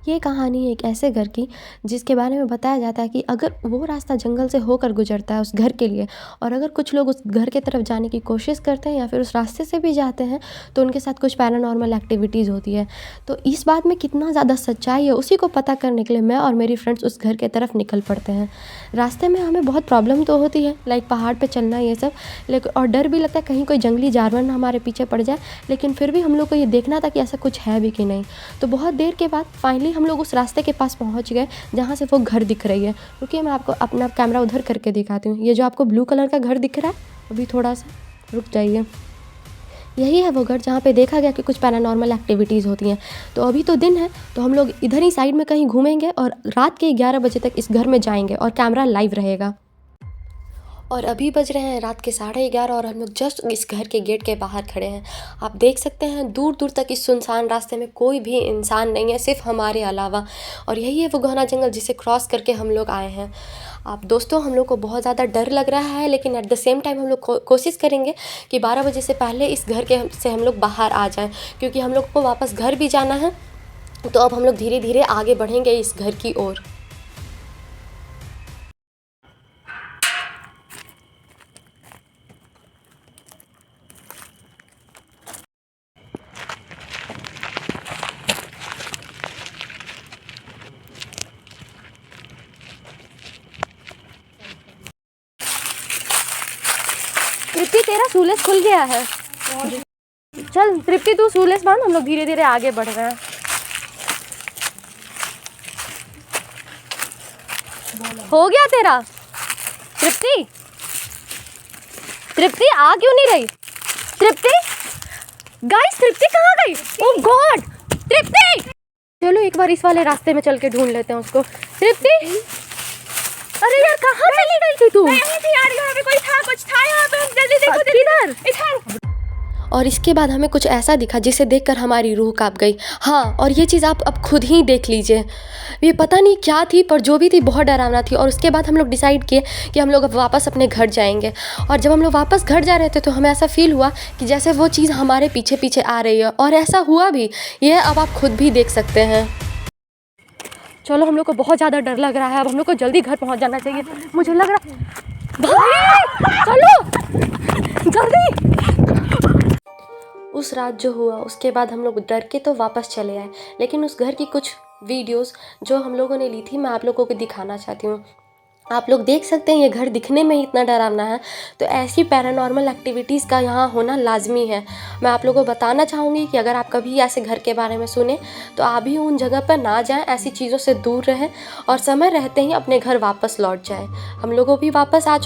ये कहानी एक ऐसे घर की जिसके बारे में बताया जाता है कि अगर वो रास्ता जंगल से होकर गुजरता है उस घर के लिए, और अगर कुछ लोग उस घर की तरफ जाने की कोशिश करते हैं या फिर उस रास्ते से भी जाते हैं तो उनके साथ कुछ पैरानॉर्मल एक्टिविटीज़ होती है। तो इस बात में कितना ज़्यादा सच्चाई है उसी को पता करने के लिए मैं और मेरी फ्रेंड्स उस घर की तरफ निकल पड़ते हैं। रास्ते में हमें बहुत प्रॉब्लम तो होती है, लाइक पहाड़ पर चलना ये सब, लेकिन और डर भी लगता है कहीं कोई जंगली जानवर ना हमारे पीछे पड़ जाए, लेकिन फिर भी हम लोग को ये देखना था कि ऐसा कुछ है भी कि नहीं। तो बहुत देर के बाद फाइनली हम लोग उस रास्ते के पास पहुंच गए जहाँ से वो घर दिख रही है। क्योंकि मैं आपको अपना कैमरा उधर करके दिखाती हूँ। ये जो आपको ब्लू कलर का घर दिख रहा है, अभी थोड़ा सा रुक जाइए, यही है वो घर जहाँ पे देखा गया कि कुछ पैरानॉर्मल एक्टिविटीज़ होती हैं। तो अभी तो दिन है तो हम लोग इधर ही साइड में कहीं घूमेंगे और रात के 11 बजे तक इस घर में जाएंगे और कैमरा लाइव रहेगा। और अभी बज रहे हैं रात के 11:30 और हम लोग जस्ट इस घर के गेट के बाहर खड़े हैं। आप देख सकते हैं दूर दूर तक इस सुनसान रास्ते में कोई भी इंसान नहीं है, सिर्फ हमारे अलावा। और यही है वो घना जंगल जिसे क्रॉस करके हम लोग आए हैं। आप दोस्तों, हम लोग को बहुत ज़्यादा डर लग रहा है, लेकिन एट द सेम टाइम हम लोग कोशिश करेंगे कि 12 बजे से पहले इस घर के से हम लोग बाहर आ जाएं, क्योंकि हम लोग को वापस घर भी जाना है। तो अब हम लोग धीरे धीरे आगे बढ़ेंगे इस घर की ओर। तृप्ति, तेरा शूलेस खुल गया है। चल तृप्ति, तू शूलेस बांध, हम लोग धीरे धीरे आगे बढ़ रहे हैं। हो गया तेरा? तृप्ति, तृप्ति आ क्यों नहीं रही? तृप्ति, गाइस तृप्ति कहाँ गई? ओह गॉड, तृप्ति! चलो एक बार इस वाले रास्ते में चल के ढूंढ लेते हैं उसको। तृप्ति, अरे यार कहाँ चली गई थी तू? मैं यहीं थी यार, यहाँ पे कोई था, कुछ था यहाँ पे, जल्दी देखो किधर? इधर। और इसके बाद हमें कुछ ऐसा दिखा जिसे देखकर हमारी रूह कांप गई। हाँ, और ये चीज़ आप अब खुद ही देख लीजिए। ये पता नहीं क्या थी, पर जो भी थी बहुत डरावना थी। और उसके बाद हम लोग डिसाइड किए कि हम लोग अब वापस अपने घर जाएंगे। और जब हम लोग वापस घर जा रहे थे तो हमें ऐसा फील हुआ कि जैसे वो चीज़ हमारे पीछे पीछे आ रही है, और ऐसा हुआ भी। ये अब आप खुद भी देख सकते हैं। चलो, हम लोग को बहुत ज़्यादा डर लग रहा है, अब हम लोग को जल्दी घर पहुँच जाना चाहिए। मुझे लग रहा भाई, चलो जल्दी। उस रात जो हुआ उसके बाद हम लोग डर के तो वापस चले आए, लेकिन उस घर की कुछ वीडियोस जो हम लोगों ने ली थी मैं आप लोगों को दिखाना चाहती हूँ। आप लोग देख सकते हैं ये घर दिखने में ही इतना डरावना है, तो ऐसी पैरानॉर्मल एक्टिविटीज़ का यहाँ होना लाजमी है। मैं आप लोगों को बताना चाहूँगी कि अगर आप कभी ऐसे घर के बारे में सुने तो आप भी उन जगह पर ना जाएं, ऐसी चीज़ों से दूर रहें और समय रहते ही अपने घर वापस लौट जाएं। हम लोगों भी वापस आ चुके